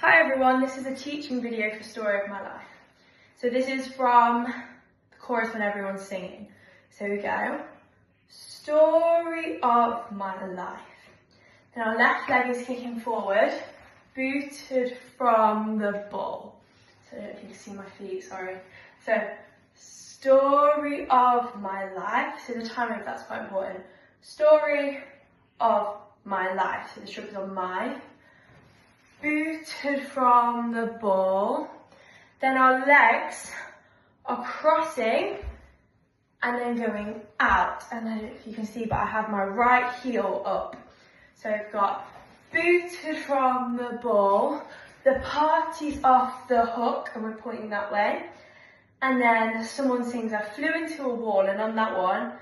Hi everyone, this is a teaching video for Story of My Life. So this is from the chorus when everyone's singing. So we go, story of my life. Then our left leg is kicking forward, booted from the ball. So I don't know if you can see my feet, sorry. So, story of my life. So the timing of that's quite important. Story of my life. So the stroke is on my. Booted from the ball. Then our legs are crossing and then going out. And I don't know if you can see, but I have my right heel up. So I've got booted from the ball. The party's off the hook and we're pointing that way. And then someone sings, I flew into a wall, and on that one,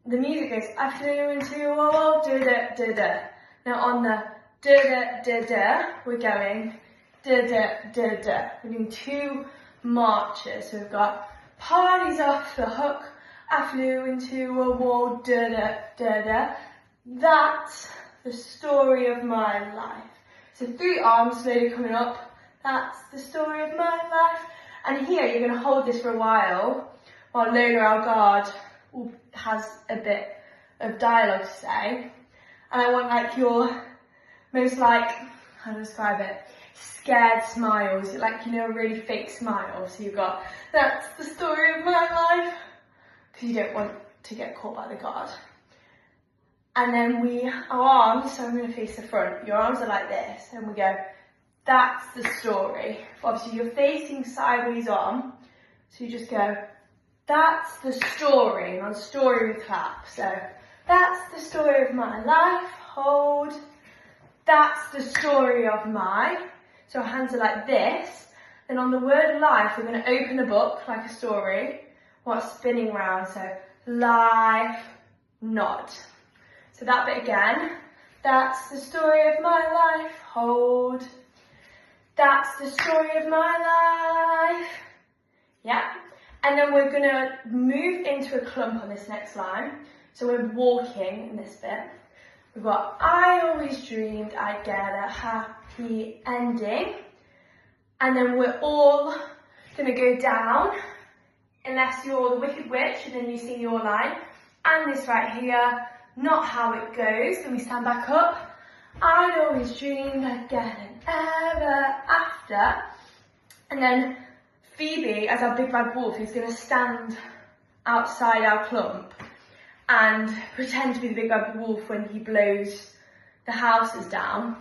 the music goes, I flew into a wall, da-da, da-da. Now on the da-da, da-da, we're going da-da, da-da. We're doing two marches. So we've got party's off the hook, I flew into a wall, da-da, da-da. That's the story of my life. So 3 arms slowly coming up. That's the story of my life. And here you're going to hold this for a while Lola, our guard, has a bit of dialogue to say. And I want like your most how to describe it, scared smiles, like, you know, a really fake smile. So you've got, that's the story of my life, because you don't want to get caught by the guard. And then our arms, so I'm going to face the front, your arms are like this, and we go, that's the story. Obviously you're facing sideways on, so you just go, that's the story, and on story we clap. So, that's the story of my life, hold. That's the story of my, so our hands are like this. Then on the word life, we're going to open a book like a story, while spinning round. So life, not. So that bit again. That's the story of my life, hold. That's the story of my life. Yeah. And then we're going to move into a clump on this next line. So we're walking in this bit. We've got, I always dreamed I'd get a happy ending. And then we're all going to go down, unless you're the Wicked Witch, and then you sing your line. And this right here, not how it goes. Then we stand back up. I'd always dreamed I'd get an ever after. And then Phoebe, as our big bad wolf, is going to stand outside our clump and pretend to be the big bad wolf when he blows the houses down.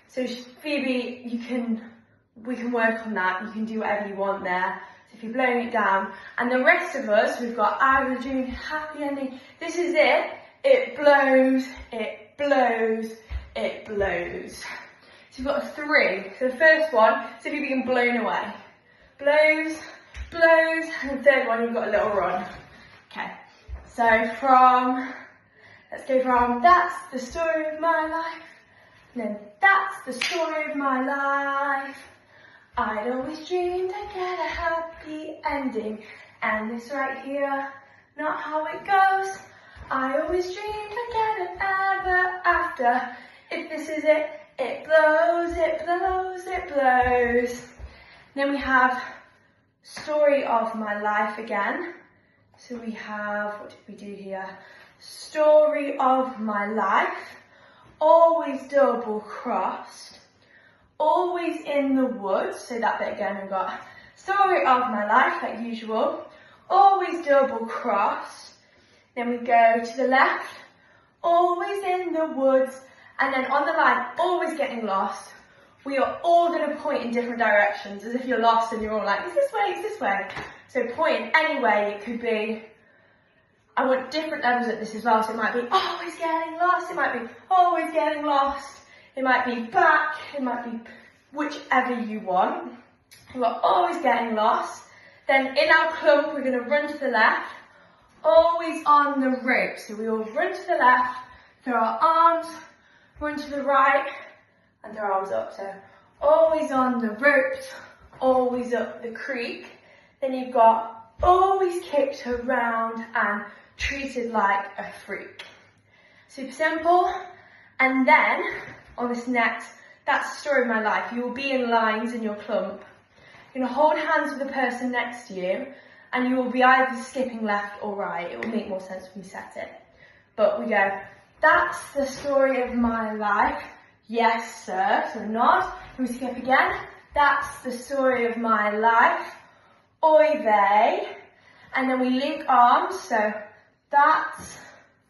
So Phoebe, we can work on that. You can do whatever you want there. So if you're blowing it down, and the rest of us, we've got I was doing happy ending. This is it. It blows, it blows, it blows. So you've got 3. So the first one, so Phoebe being blown away. Blows, blows, and the third one you've got a little run. Okay. So let's go from that's the story of my life, and then that's the story of my life. I'd always dreamed I'd get a happy ending, and this right here, not how it goes. I always dreamed I'd get an ever after. If this is it, it blows, it blows, it blows. Then we have story of my life again. So we have, what did we do here? Story of my life, always double crossed, always in the woods. So that bit again, we've got story of my life, like usual, always double crossed. Then we go to the left, always in the woods, and then on the line, always getting lost. We are all going to point in different directions, as if you're lost and you're all like, it's this way, it's this way. So point any way. It could be, I want different levels at this as well. So it might be always getting lost. It might be always getting lost. It might be back. It might be whichever you want. We're always getting lost. Then in our clump, we're going to run to the left. Always on the rope. So we all run to the left, throw our arms, run to the right, and throw our arms up. So always on the ropes, always up the creek. Then you've got always kicked around and treated like a freak. Super simple. And then on this next That's the story of my life. You will be in lines in your clump. You're going to hold hands with the person next to you, and you will be either skipping left or right. It will make more sense when we set it. But we go, that's the story of my life. Yes, sir. So nod. And we skip again. That's the story of my life. Oy vey. And then we link arms. So that's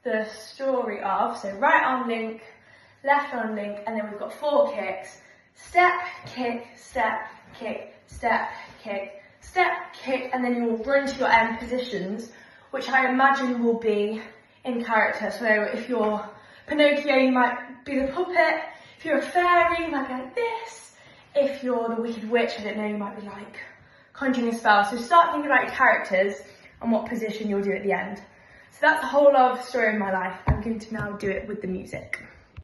the story of. So right arm link, left arm link, and then we've got 4 kicks. Step, kick, step, kick, step, kick, step, kick, and then you will run to your end positions, which I imagine will be in character. So if you're Pinocchio, you might be the puppet. If you're a fairy, you might be like this. If you're the Wicked Witch, I don't know, you might be like conjuring a spell. So start thinking about your characters and what position you'll do at the end. So that's the whole of story of my life. I'm going to now do it with the music.